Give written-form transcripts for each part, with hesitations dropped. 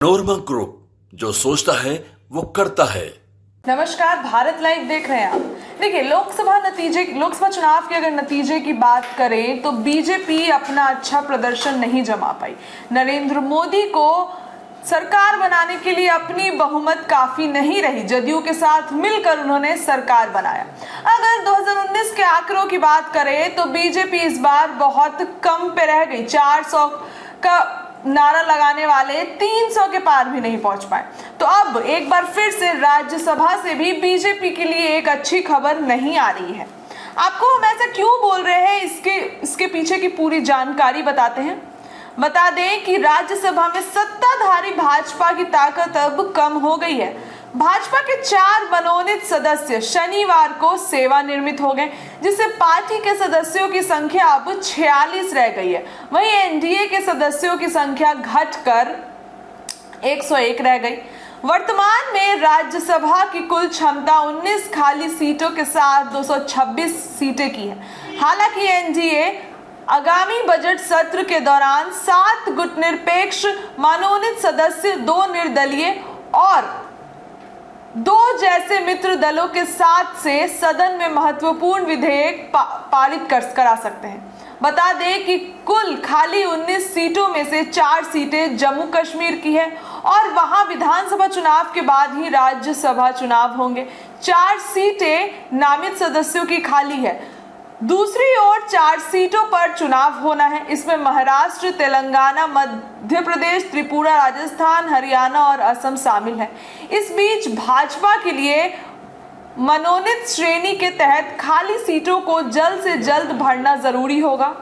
नोरमा group, जो सोचता है वो करता है। नमस्कार, भारत लाइव देख रहे हैं आप। देखिए, लोकसभा चुनाव के अगर नतीजे की बात करें तो बीजेपी अपना अच्छा प्रदर्शन नहीं जमा पाई। नरेंद्र मोदी को सरकार बनाने के लिए अपनी बहुमत काफी नहीं रही। जदयू के साथ मिलकर उन्होंने सरकार बनाया। अगर 2019 के आंकड़ों की बात करें तो बीजेपी इस बार बहुत कम पे रह गई। 400 का नारा लगाने वाले 300 के पार भी नहीं पहुंच पाए। तो अब एक बार फिर से राज्यसभा से भी बीजेपी के लिए एक अच्छी खबर नहीं आ रही है। आपको हम ऐसा क्यों बोल रहे हैं, इसके पीछे की पूरी जानकारी बताते हैं। बता दें कि राज्यसभा में सत्ताधारी भाजपा की ताकत अब कम हो गई है। भाजपा के 4 मनोनीत सदस्य शनिवार को सेवानिवृत्त हो गए, जिससे पार्टी के सदस्यों की संख्या अब 46 रह गई है। वहीं एनडीए के सदस्यों की संख्या घटकर 101 रह गई। वर्तमान में राज्यसभा की कुल क्षमता 19 खाली सीटों के साथ 226 सीटें की है। हालांकि एनडीए आगामी बजट सत्र के दौरान 7 गुटनिरपेक्ष मनोनीत सदस्य, 2 निर्दलीय और 2 जैसे मित्र दलों के साथ से सदन में महत्वपूर्ण विधेयक पारित करा सकते हैं। बता दें कि कुल खाली 19 सीटों में से 4 सीटें जम्मू कश्मीर की है और वहां विधानसभा चुनाव के बाद ही राज्यसभा चुनाव होंगे। 4 सीटें नामित सदस्यों की खाली है। दूसरी ओर 4 सीटों पर चुनाव होना है। इसमें महाराष्ट्र, तेलंगाना, मध्य प्रदेश, त्रिपुरा, राजस्थान, हरियाणा और असम शामिल है। इस बीच भाजपा के लिए मनोनीत श्रेणी के तहत खाली सीटों को जल्द से जल्द भरना जरूरी होगा।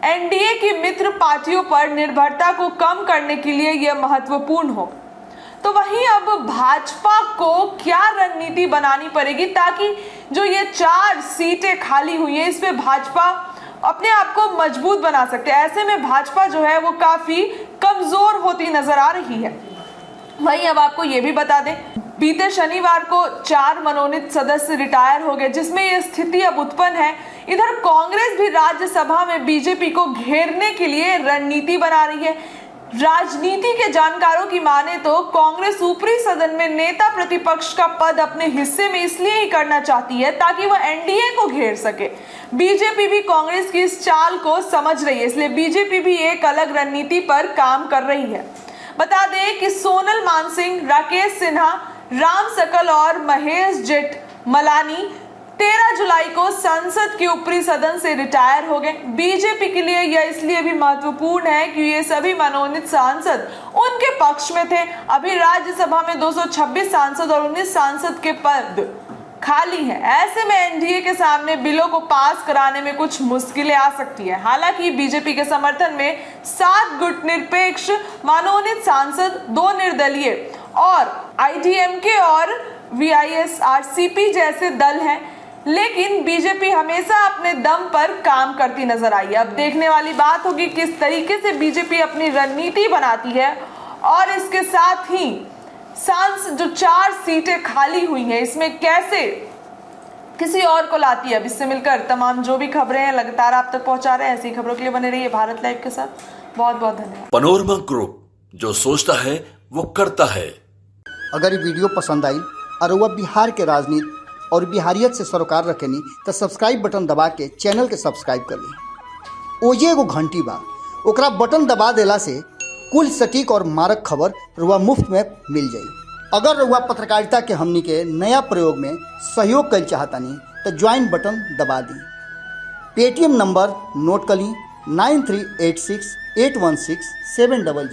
एनडीए की मित्र पार्टियों पर निर्भरता को कम करने के लिए यह महत्वपूर्ण होगा। तो वहीं अब भाजपा को क्या रणनीति बनानी पड़ेगी ताकि जो ये 4 सीटें खाली हुई हैं, इसमें भाजपा अपने आप को मजबूत बना सकते हैं। ऐसे में भाजपा जो है वो काफी कमजोर होती नजर आ रही है। वहीं अब आपको ये भी बता दें, बीते शनिवार को 4 मनोनीत सदस्य रिटायर हो गए, जिसमें यह स्थिति अब उत्पन्न है। इधर कांग्रेस भी राज्यसभा में बीजेपी को घेरने के लिए रणनीति बना रही है। राजनीति के जानकारों की माने तो कांग्रेस ऊपरी सदन में नेता प्रतिपक्ष का पद अपने हिस्से में इसलिए ही करना चाहती है ताकि वह एनडीए को घेर सके। बीजेपी भी कांग्रेस की इस चाल को समझ रही है, इसलिए बीजेपी भी एक अलग रणनीति पर काम कर रही है। बता दें कि सोनल मानसिंह, राकेश सिन्हा, राम सकल और महेश जेठमलानी 13 जुलाई को संसद के ऊपरी सदन से रिटायर हो गए। बीजेपी के लिए यह इसलिए भी महत्वपूर्ण है कि ये सभी मनोनीत सांसद उनके पक्ष में थे। अभी राज्यसभा में 226 सांसद और 19 सांसद के पद खाली हैं। ऐसे में एनडीए के सामने बिलों को पास कराने में कुछ मुश्किलें आ सकती है। हालांकि बीजेपी के समर्थन में 7 गुटनिरपेक्ष मनोनीत सांसद, 2 निर्दलीय और आईडीएमके और वीआईएसआरसीपी जैसे दल हैं, लेकिन बीजेपी हमेशा अपने दम पर काम करती नजर आई है। अब देखने वाली बात होगी किस तरीके से बीजेपी अपनी रणनीति बनाती है और इसके साथ ही सांसद जो 4 सीटें खाली हुई हैं, इसमें कैसे किसी और को लाती है। अब इससे मिलकर तमाम जो भी खबरें हैं लगातार आप तक पहुंचा रहे हैं। ऐसी खबरों के लिए बने रहिए भारत लाइव के साथ। बहुत बहुत धन्यवाद। पनोरमा ग्रुप, जो सोचता है वो करता है। अगर ये वीडियो पसंद आई और वह बिहार के राजनीति और बिहारियत से सरोकार रखेनी तो सब्सक्राइब बटन दबा के चैनल के सब्सक्राइब कर ली। ओजे एगो घंटी बा, ओकरा बटन दबा देला से कुल सटीक और मारक खबर रुआ मुफ्त में मिल जाई। अगर रुआ पत्रकारिता के हमनी के नया प्रयोग में सहयोग कर चाहतानी तो ज्वाइन बटन दबा दी। पेटीएम नंबर नोट कर ली 9386816700।